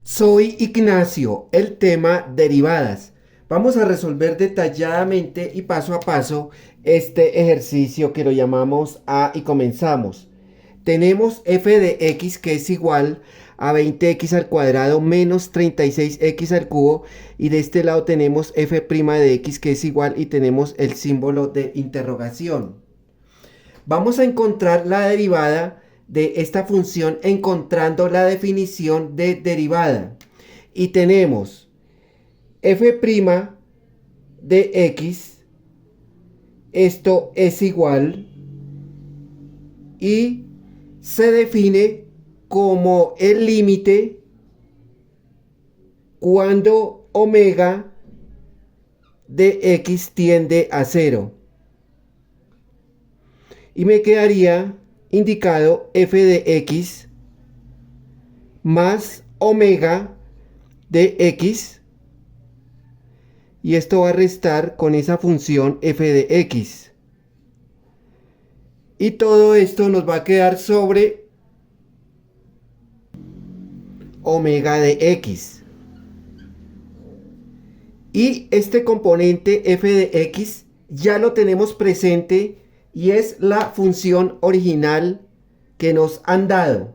Soy Ignacio, el tema derivadas. Vamos a resolver detalladamente y paso a paso este ejercicio que lo llamamos A y comenzamos. Tenemos f de x que es igual a 20x al cuadrado menos 36x al cubo, y de este lado tenemos f' de x que es igual y tenemos el símbolo de interrogación. Vamos a encontrar la derivada de esta función encontrando la definición de derivada. Y tenemos f' de x, esto es igual, y se define como el límite cuando omega de x tiende a 0. Y me quedaría indicado f de x más omega de x, y esto va a restar con esa función f de x, y todo esto nos va a quedar sobre omega de x. Y este componente f de x ya lo tenemos presente y es la función original que nos han dado.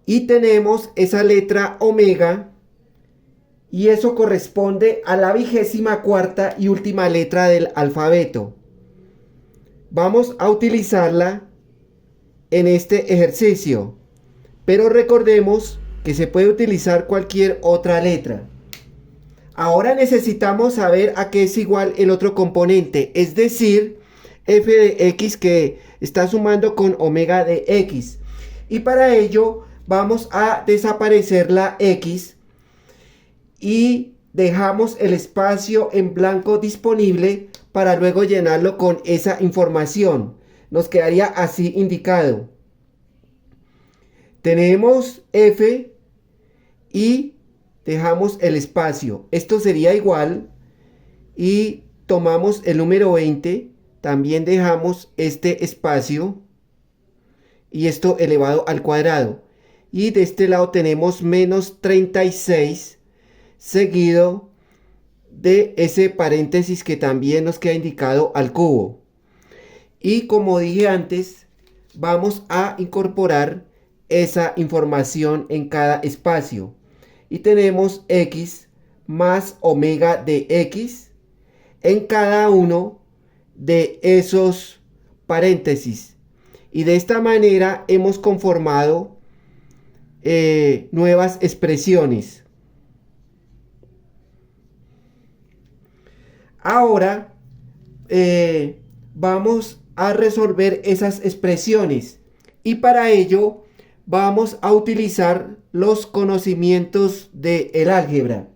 Y tenemos esa letra omega, y eso corresponde a la 24ª y última letra del alfabeto. Vamos a utilizarla en este ejercicio, pero recordemos que se puede utilizar cualquier otra letra. Ahora necesitamos saber a qué es igual el otro componente, es decir, f de x que está sumando con omega de x. Y para ello vamos a desaparecer la x y dejamos el espacio en blanco disponible para luego llenarlo con esa información. Nos quedaría así indicado. Tenemos f y dejamos el espacio. Esto sería igual, y tomamos el número 20, también dejamos este espacio y esto elevado al cuadrado. Y de este lado tenemos menos 36 seguido de ese paréntesis que también nos queda indicado al cubo. Y como dije antes, vamos a incorporar esa información en cada espacio. Y tenemos x más omega de x en cada uno de esos paréntesis. Y de esta manera hemos conformado nuevas expresiones. Ahora vamos a resolver esas expresiones, y para ello vamos a utilizar los conocimientos del álgebra.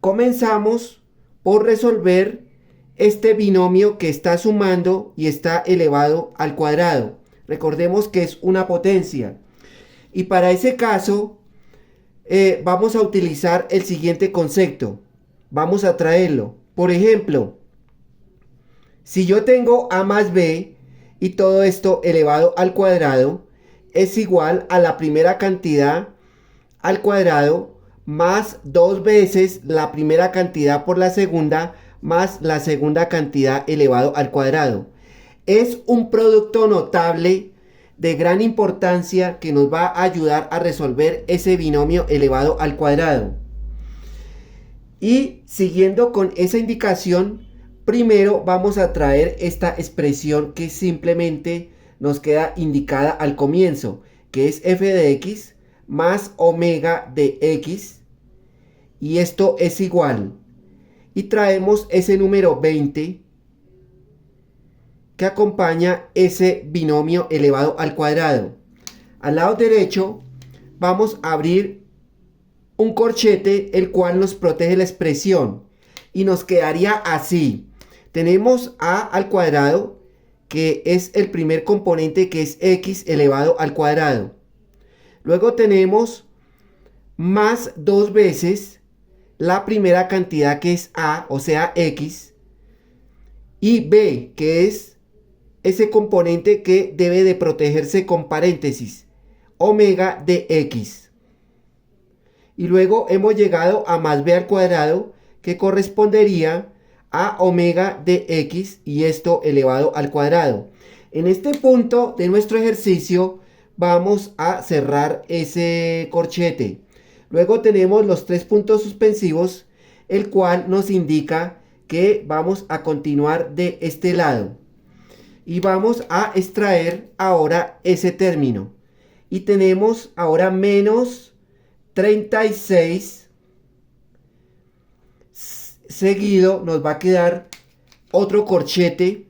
Comenzamos por resolver este binomio que está sumando y está elevado al cuadrado. Recordemos que es una potencia, y para ese caso vamos a utilizar el siguiente concepto. Vamos a traerlo. Por ejemplo, si yo tengo a más b y todo esto elevado al cuadrado, es igual a la primera cantidad al cuadrado más 2 veces la primera cantidad por la segunda más la segunda cantidad elevado al cuadrado. Es un producto notable de gran importancia que nos va a ayudar a resolver ese binomio elevado al cuadrado. Y siguiendo con esa indicación, primero vamos a traer esta expresión que simplemente nos queda indicada al comienzo, que es f de x más omega de x, y esto es igual. Y traemos ese número 20 que acompaña ese binomio elevado al cuadrado. Al lado derecho vamos a abrir un corchete, el cual nos protege la expresión, y nos quedaría así. Tenemos a al cuadrado, que es el primer componente, que es x elevado al cuadrado. Luego tenemos más 2 veces la primera cantidad, que es a, o sea x, y b, que es ese componente que debe de protegerse con paréntesis, omega de x. Y luego hemos llegado a más b al cuadrado, que correspondería a omega de x y esto elevado al cuadrado. En este punto de nuestro ejercicio vamos a cerrar ese corchete. Luego tenemos los tres puntos suspensivos, el cual nos indica que vamos a continuar de este lado. Y vamos a extraer ahora ese término. Y tenemos ahora menos 36. Seguido nos va a quedar otro corchete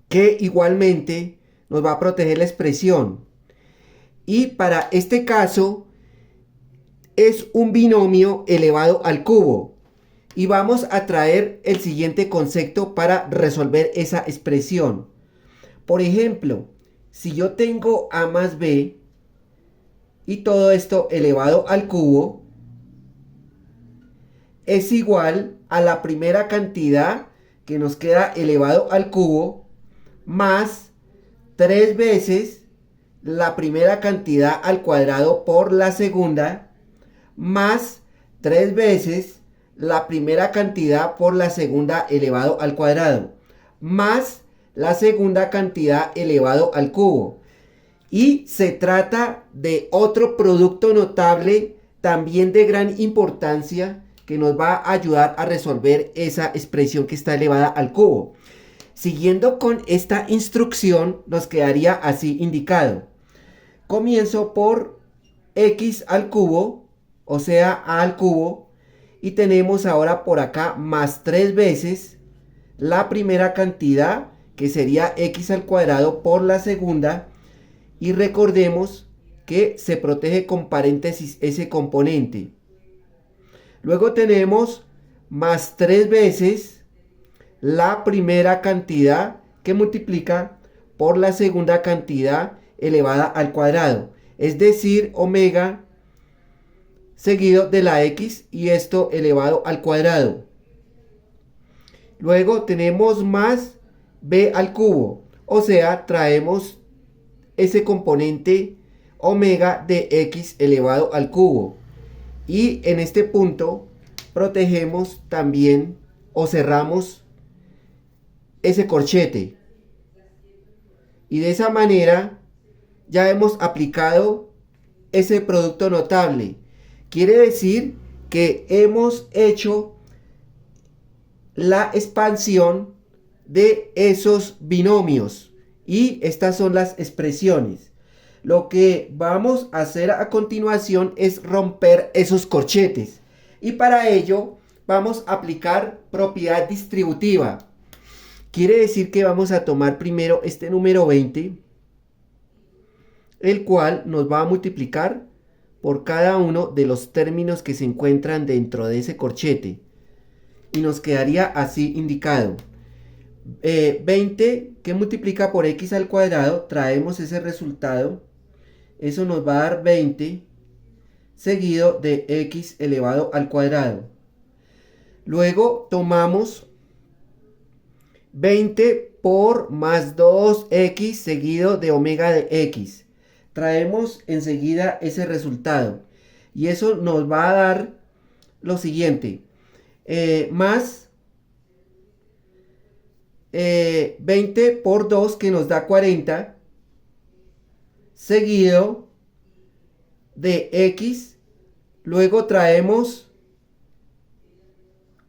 que igualmente nos va a proteger la expresión. Y para este caso es un binomio elevado al cubo. Y vamos a traer el siguiente concepto para resolver esa expresión. Por ejemplo, si yo tengo a más b y todo esto elevado al cubo, es igual a la primera cantidad que nos queda elevado al cubo más 3 veces la primera cantidad al cuadrado por la segunda más 3 veces la primera cantidad por la segunda elevado al cuadrado más la segunda cantidad elevado al cubo. Y se trata de otro producto notable también de gran importancia que nos va a ayudar a resolver esa expresión que está elevada al cubo. Siguiendo con esta instrucción nos quedaría así indicado. Comienzo por x al cubo, o sea a al cubo, y tenemos ahora por acá más 3 veces la primera cantidad, que sería x al cuadrado por la segunda, y recordemos que se protege con paréntesis ese componente. Luego tenemos más 3 veces la primera cantidad que multiplica por la segunda cantidad elevada al cuadrado. Es decir, omega seguido de la x y esto elevado al cuadrado. Luego tenemos más b al cubo. O sea, traemos ese componente omega de x elevado al cubo. Y en este punto protegemos también o cerramos ese corchete. Y de esa manera ya hemos aplicado ese producto notable. Quiere decir que hemos hecho la expansión de esos binomios. Y estas son las expresiones. Lo que vamos a hacer a continuación es romper esos corchetes. Y para ello vamos a aplicar propiedad distributiva. Quiere decir que vamos a tomar primero este número 20, el cual nos va a multiplicar por cada uno de los términos que se encuentran dentro de ese corchete. Y nos quedaría así indicado. 20 que multiplica por x al cuadrado, traemos ese resultado. Eso nos va a dar 20 seguido de x elevado al cuadrado. Luego tomamos 20 por más 2x seguido de omega de x. Traemos enseguida ese resultado. Y eso nos va a dar lo siguiente. Más 20 por 2 que nos da 40. Seguido de x. Luego traemos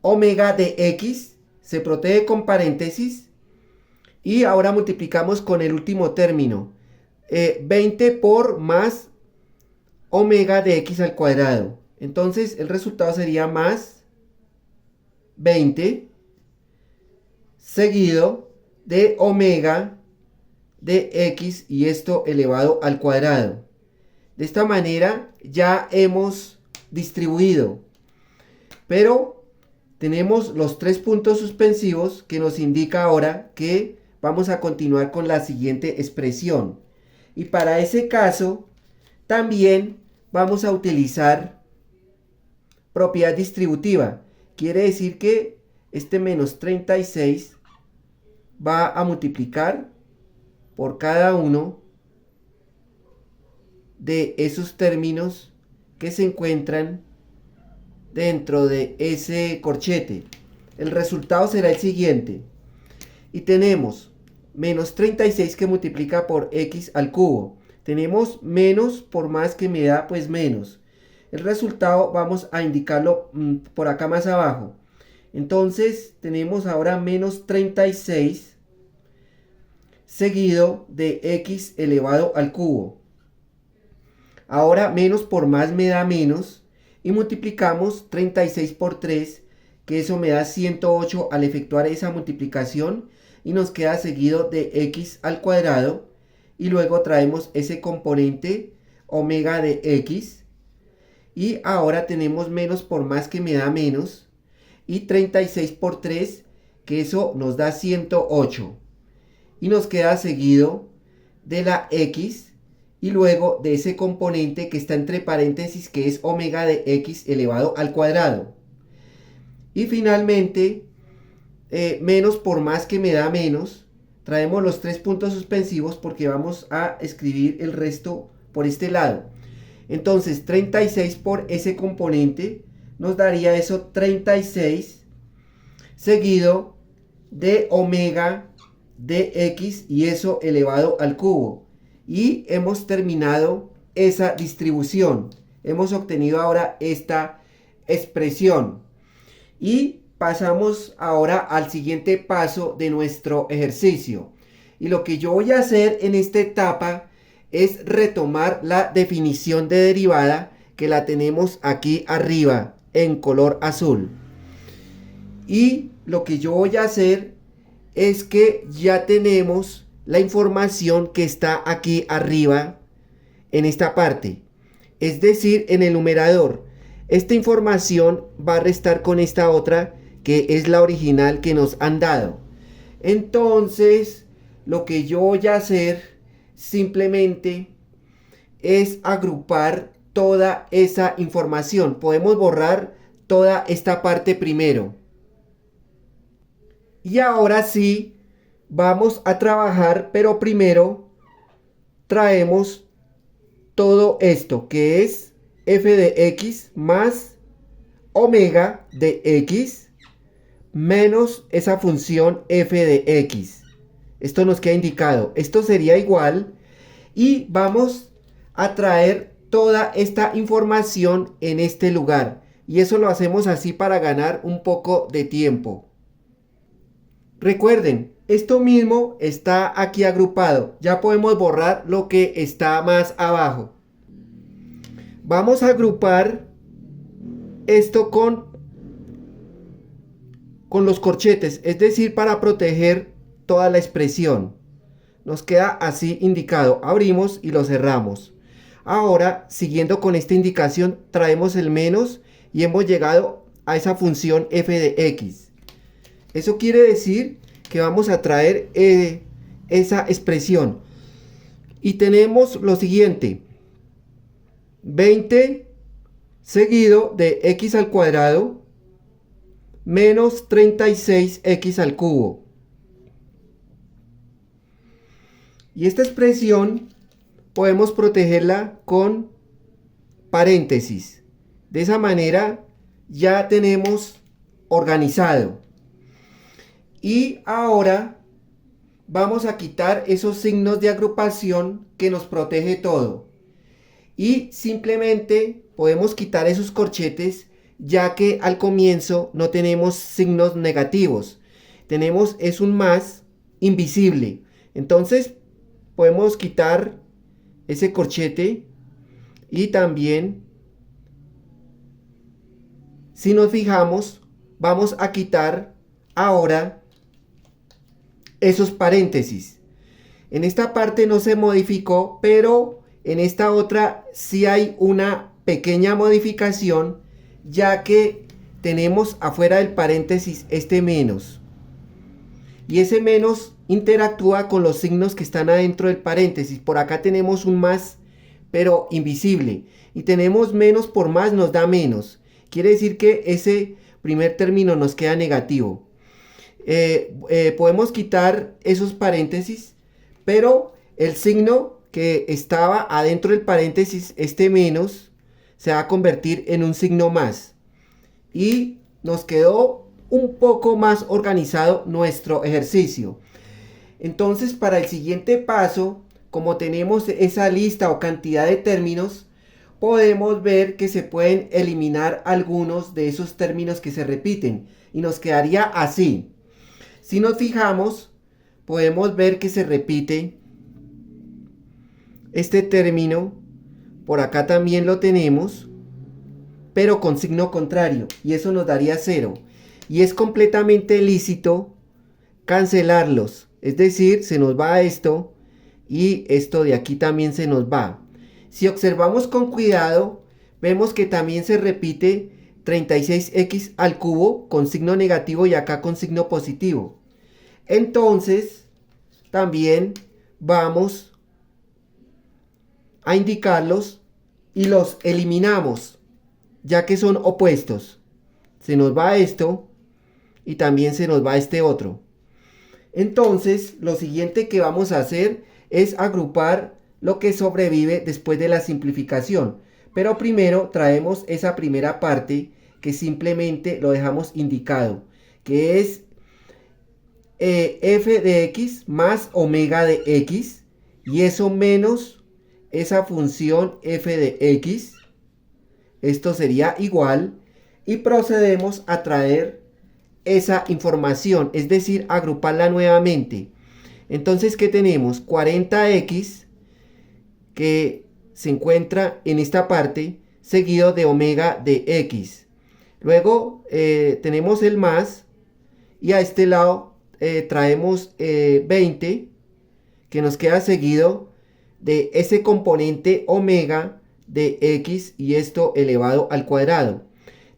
omega de x. Se protege con paréntesis. Y ahora multiplicamos con el último término. 20 por más omega de x al cuadrado. Entonces el resultado sería más 20 seguido de omega de x y esto elevado al cuadrado. De esta manera ya hemos distribuido. Pero tenemos los tres puntos suspensivos que nos indica ahora que vamos a continuar con la siguiente expresión. Y para ese caso también vamos a utilizar propiedad distributiva. Quiere decir que este menos 36 va a multiplicar por cada uno de esos términos que se encuentran dentro de ese corchete. El resultado será el siguiente. Y tenemos menos 36 que multiplica por x al cubo. Tenemos menos por más que me da pues menos. El resultado vamos a indicarlo por acá más abajo. Entonces tenemos ahora menos 36 seguido de x elevado al cubo. Ahora menos por más me da menos y multiplicamos 36 por 3, que eso me da 108 al efectuar esa multiplicación, y nos queda seguido de x al cuadrado, y luego traemos ese componente omega de x, y ahora tenemos menos por más que me da menos, y 36 por 3, que eso nos da 108, y nos queda seguido de la x, y luego de ese componente que está entre paréntesis, que es omega de x elevado al cuadrado. Y finalmente, menos por más que me da menos, traemos los 3 puntos suspensivos porque vamos a escribir el resto por este lado. Entonces 36 por ese componente nos daría eso 36 seguido de omega de x, y eso elevado al cubo. Y hemos terminado esa distribución. Hemos obtenido ahora esta expresión. Y pasamos ahora al siguiente paso de nuestro ejercicio. Y lo que yo voy a hacer en esta etapa es retomar la definición de derivada, que la tenemos aquí arriba en color azul. Y lo que yo voy a hacer es que ya tenemos la información que está aquí arriba en esta parte, es decir, en el numerador. Esta información va a restar con esta otra, que es la original que nos han dado. Entonces, lo que yo voy a hacer simplemente es agrupar toda esa información. Podemos borrar toda esta parte primero. Y ahora sí, vamos a trabajar, pero primero traemos todo esto, que es f de x más omega de x menos esa función f de x. Esto nos queda indicado. Esto sería igual, y vamos a traer toda esta información en este lugar. Y eso lo hacemos así para ganar un poco de tiempo. Recuerden, esto mismo está aquí agrupado. Ya podemos borrar lo que está más abajo. Vamos a agrupar esto con los corchetes, es decir, para proteger toda la expresión. Nos queda así indicado. Abrimos y lo cerramos. Ahora, siguiendo con esta indicación, traemos el menos y hemos llegado a esa función f de x. Eso quiere decir que vamos a traer esa expresión. Y tenemos lo siguiente: 20 seguido de x al cuadrado menos 36x al cubo. Y esta expresión podemos protegerla con paréntesis. De esa manera ya tenemos organizado. Y ahora vamos a quitar esos signos de agrupación que nos protege todo. Y simplemente podemos quitar esos corchetes, ya que al comienzo no tenemos signos negativos. Tenemos es un más invisible. Entonces podemos quitar ese corchete, y también, si nos fijamos, vamos a quitar ahora esos paréntesis. En esta parte no se modificó, pero en esta otra sí hay una pequeña modificación, ya que tenemos afuera del paréntesis este menos. Y ese menos interactúa con los signos que están adentro del paréntesis. Por acá tenemos un más, pero invisible. Y tenemos menos por más nos da menos. Quiere decir que ese primer término nos queda negativo. Podemos quitar esos paréntesis, pero el signo que estaba adentro del paréntesis, este menos, se va a convertir en un signo más. Y nos quedó un poco más organizado nuestro ejercicio. Entonces, para el siguiente paso, como tenemos esa lista o cantidad de términos, podemos ver que se pueden eliminar algunos de esos términos que se repiten y nos quedaría así. Si nos fijamos, podemos ver que se repite este término, por acá también lo tenemos, pero con signo contrario, y eso nos daría 0. Y es completamente lícito cancelarlos, es decir, se nos va esto y esto de aquí también se nos va. Si observamos con cuidado, vemos que también se repite 36x al cubo con signo negativo y acá con signo positivo. Entonces, también vamos a indicarlos y los eliminamos, ya que son opuestos. Se nos va esto y también se nos va este otro. Entonces, lo siguiente que vamos a hacer es agrupar lo que sobrevive después de la simplificación. Pero primero traemos esa primera parte que simplemente lo dejamos indicado, que es f de x más omega de x, y eso menos esa función f de x. Esto sería igual, y procedemos a traer esa información, es decir, agruparla nuevamente. Entonces, ¿qué tenemos? 40x que se encuentra en esta parte, seguido de omega de x. Luego tenemos el más, y a este lado traemos 20, que nos queda seguido de ese componente omega de x, y esto elevado al cuadrado.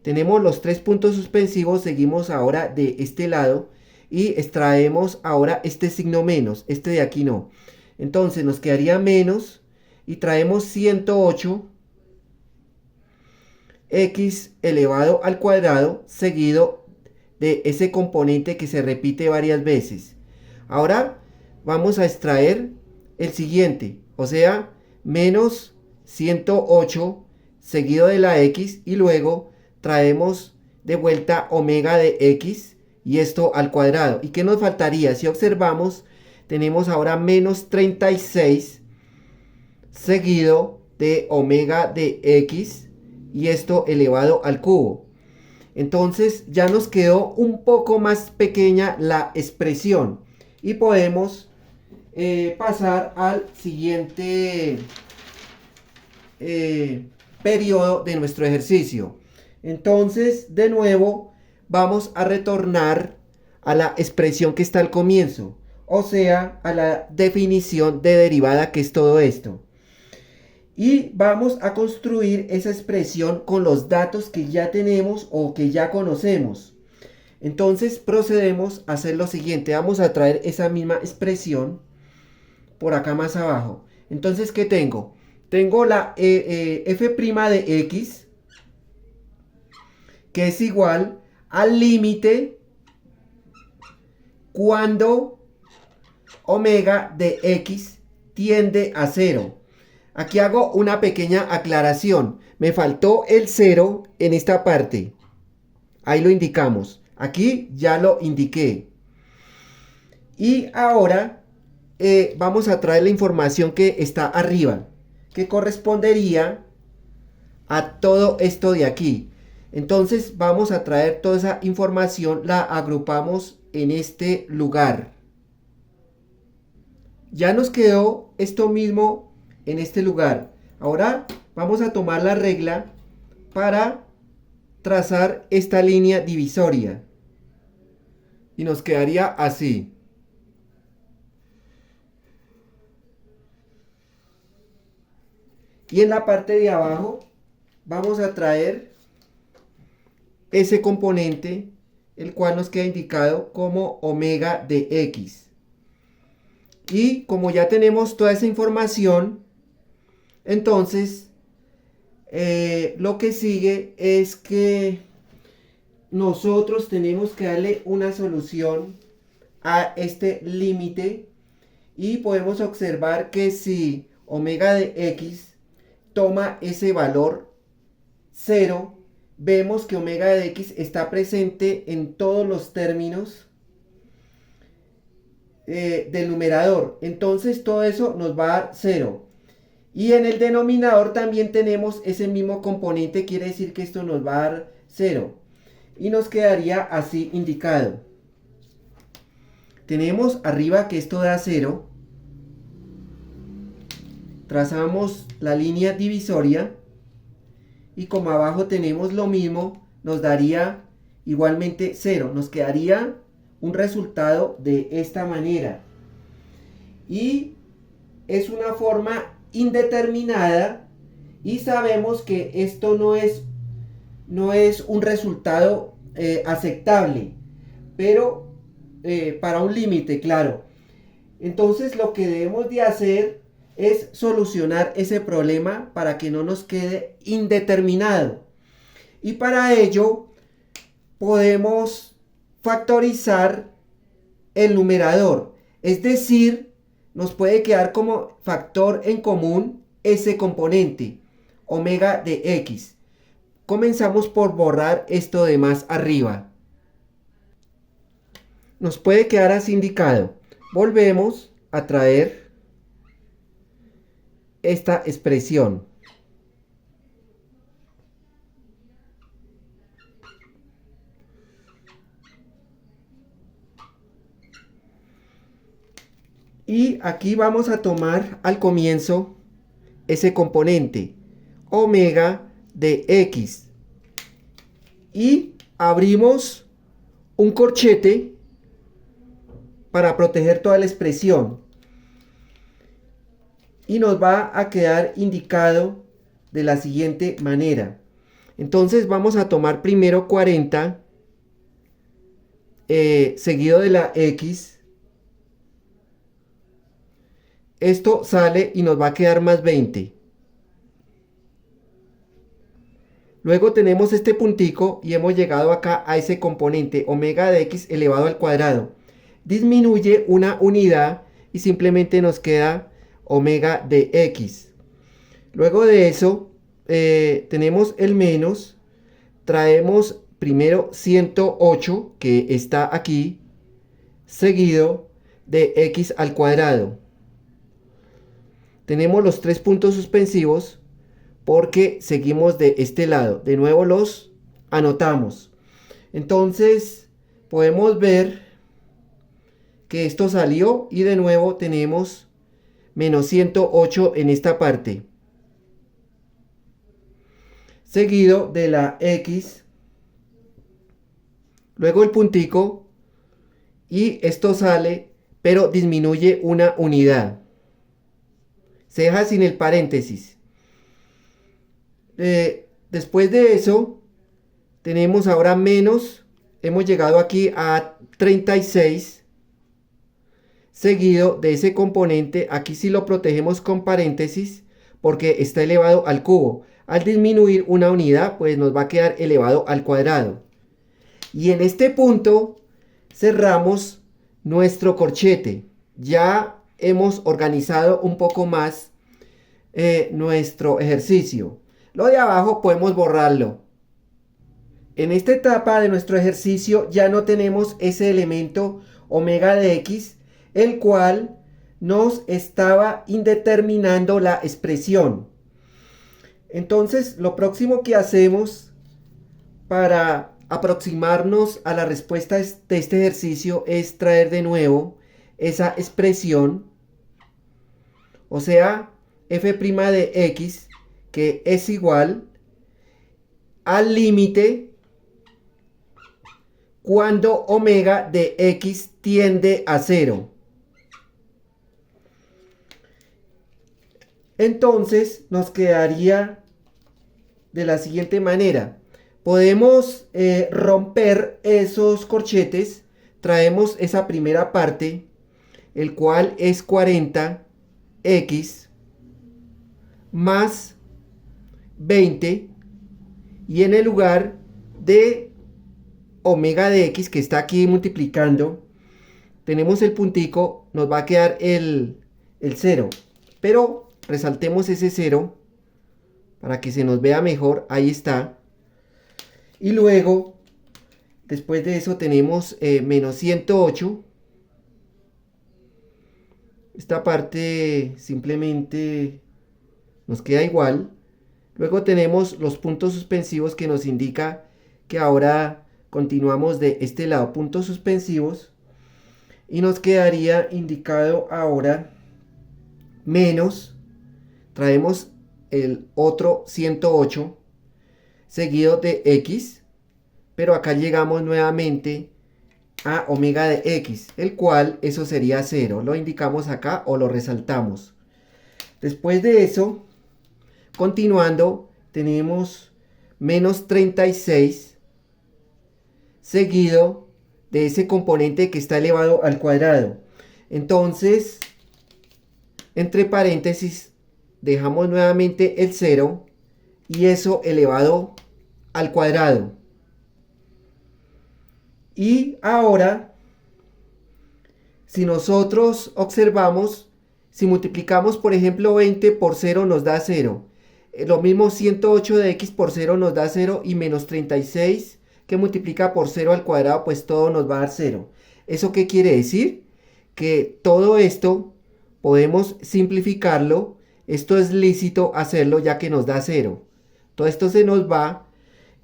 Tenemos los 3 puntos suspensivos, seguimos ahora de este lado y extraemos ahora este signo menos, este de aquí no. Entonces nos quedaría menos y traemos 108 x elevado al cuadrado seguido de ese componente que se repite varias veces. Ahora vamos a extraer el siguiente, o sea, menos 108 seguido de la x, y luego traemos de vuelta omega de x y esto al cuadrado. ¿Y qué nos faltaría? Si observamos, tenemos ahora menos 36 seguido de omega de x y esto elevado al cubo. Entonces ya nos quedó un poco más pequeña la expresión y podemos pasar al siguiente periodo de nuestro ejercicio. Entonces, de nuevo, vamos a retornar a la expresión que está al comienzo, o sea, a la definición de derivada, que es todo esto. Y vamos a construir esa expresión con los datos que ya tenemos o que ya conocemos. Entonces, procedemos a hacer lo siguiente. Vamos a traer esa misma expresión por acá más abajo. Entonces, ¿qué tengo? Tengo la f' de x, que es igual al límite cuando omega de x tiende a 0. Aquí hago una pequeña aclaración. Me faltó el 0 en esta parte. Ahí lo indicamos. Aquí ya lo indiqué. Y ahora vamos a traer la información que está arriba, que correspondería a todo esto de aquí. Entonces vamos a traer toda esa información, la agrupamos en este lugar. Ya nos quedó esto mismo en este lugar. Ahora vamos a tomar la regla para trazar esta línea divisoria. Y nos quedaría así. Y en la parte de abajo vamos a traer ese componente, el cual nos queda indicado como omega de x. Y como ya tenemos toda esa información, entonces lo que sigue es que nosotros tenemos que darle una solución a este límite, y podemos observar que si omega de x toma ese valor 0, vemos que omega de x está presente en todos los términos del numerador. Entonces todo eso nos va a dar 0. Y en el denominador también tenemos ese mismo componente, quiere decir que esto nos va a dar 0. Y nos quedaría así indicado. Tenemos arriba que esto da 0. Trazamos la línea divisoria. Y como abajo tenemos lo mismo, nos daría igualmente 0. Nos quedaría un resultado de esta manera. Y es una forma indeterminada y sabemos que esto no es un resultado aceptable, pero para un límite, claro. Entonces lo que debemos de hacer es solucionar ese problema para que no nos quede indeterminado. Y para ello podemos factorizar el numerador, es decir, nos puede quedar como factor en común ese componente, omega de x. Comenzamos por borrar esto de más arriba. Nos puede quedar así indicado. Volvemos a traer esta expresión. Y aquí vamos a tomar al comienzo ese componente, omega de x. Y abrimos un corchete para proteger toda la expresión. Y nos va a quedar indicado de la siguiente manera. Entonces vamos a tomar primero 40 seguido de la x. Esto sale y nos va a quedar más 20. Luego tenemos este puntico y hemos llegado acá a ese componente omega de x elevado al cuadrado. Disminuye una unidad y simplemente nos queda omega de x. Luego de eso tenemos el menos. Traemos primero 108 que está aquí, seguido de x al cuadrado. Tenemos los 3 puntos suspensivos porque seguimos de este lado. De nuevo los anotamos. Entonces podemos ver que esto salió y de nuevo tenemos menos 108 en esta parte. Seguido de la x. Luego el puntico. Y esto sale, pero disminuye una unidad. Se deja sin el paréntesis. Después de eso, tenemos ahora menos. Hemos llegado aquí a 36. Seguido de ese componente, aquí sí lo protegemos con paréntesis porque está elevado al cubo. Al disminuir una unidad, pues nos va a quedar elevado al cuadrado. Y en este punto cerramos nuestro corchete. Ya hemos organizado un poco más nuestro ejercicio. Lo de abajo podemos borrarlo. En esta etapa de nuestro ejercicio ya no tenemos ese elemento omega de x, el cual nos estaba indeterminando la expresión. Entonces lo próximo que hacemos para aproximarnos a la respuesta de este ejercicio es traer de nuevo esa expresión, o sea, f' de x, que es igual al límite cuando omega de x tiende a 0. Entonces nos quedaría de la siguiente manera. Podemos romper esos corchetes. Traemos esa primera parte, el cual es 40x más 20. Y en el lugar de omega de x, que está aquí multiplicando, tenemos el puntico, nos va a quedar el 0. Pero resaltemos ese 0 para que se nos vea mejor. Ahí está. Y luego, después de eso tenemos menos 108. Esta parte simplemente nos queda igual. Luego tenemos los puntos suspensivos que nos indica que ahora continuamos de este lado, puntos suspensivos. Y nos quedaría indicado ahora menos, traemos el otro 108 seguido de x, pero acá llegamos nuevamente a omega de x, el cual eso sería 0. Lo indicamos acá o lo resaltamos. Después de eso, continuando, tenemos menos 36 seguido de ese componente que está elevado al cuadrado. Entonces, entre paréntesis, dejamos nuevamente el 0 y eso elevado al cuadrado. Y ahora, si nosotros observamos, si multiplicamos, por ejemplo, 20 por 0 nos da 0. Lo mismo 108 de x por 0 nos da 0 y menos 36 que multiplica por 0 al cuadrado, pues todo nos va a dar 0. ¿Eso qué quiere decir? Que todo esto podemos simplificarlo. Esto es lícito hacerlo ya que nos da 0. Todo esto se nos va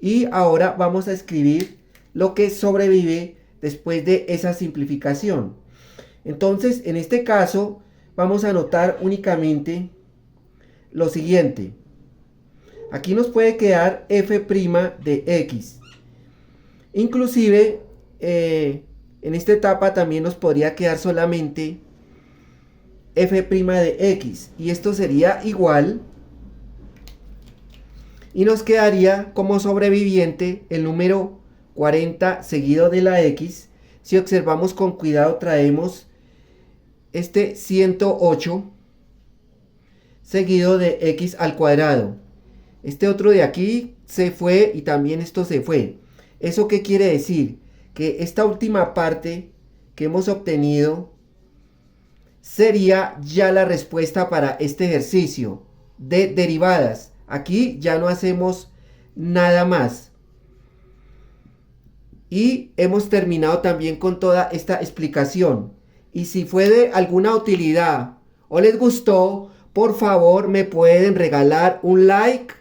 y ahora vamos a escribir lo que sobrevive después de esa simplificación. Entonces, en este caso, vamos a anotar únicamente lo siguiente. Aquí nos puede quedar f' de x. Inclusive, en esta etapa también nos podría quedar solamente f' de x. Y esto sería igual. Y nos quedaría como sobreviviente el número 40 seguido de la x. Si observamos con cuidado, traemos este 108 seguido de x al cuadrado. Este otro de aquí se fue y también esto se fue. ¿Eso qué quiere decir? Que esta última parte que hemos obtenido sería ya la respuesta para este ejercicio de derivadas. Aquí ya no hacemos nada más. Y hemos terminado también con toda esta explicación. Y si fue de alguna utilidad o les gustó, por favor me pueden regalar un like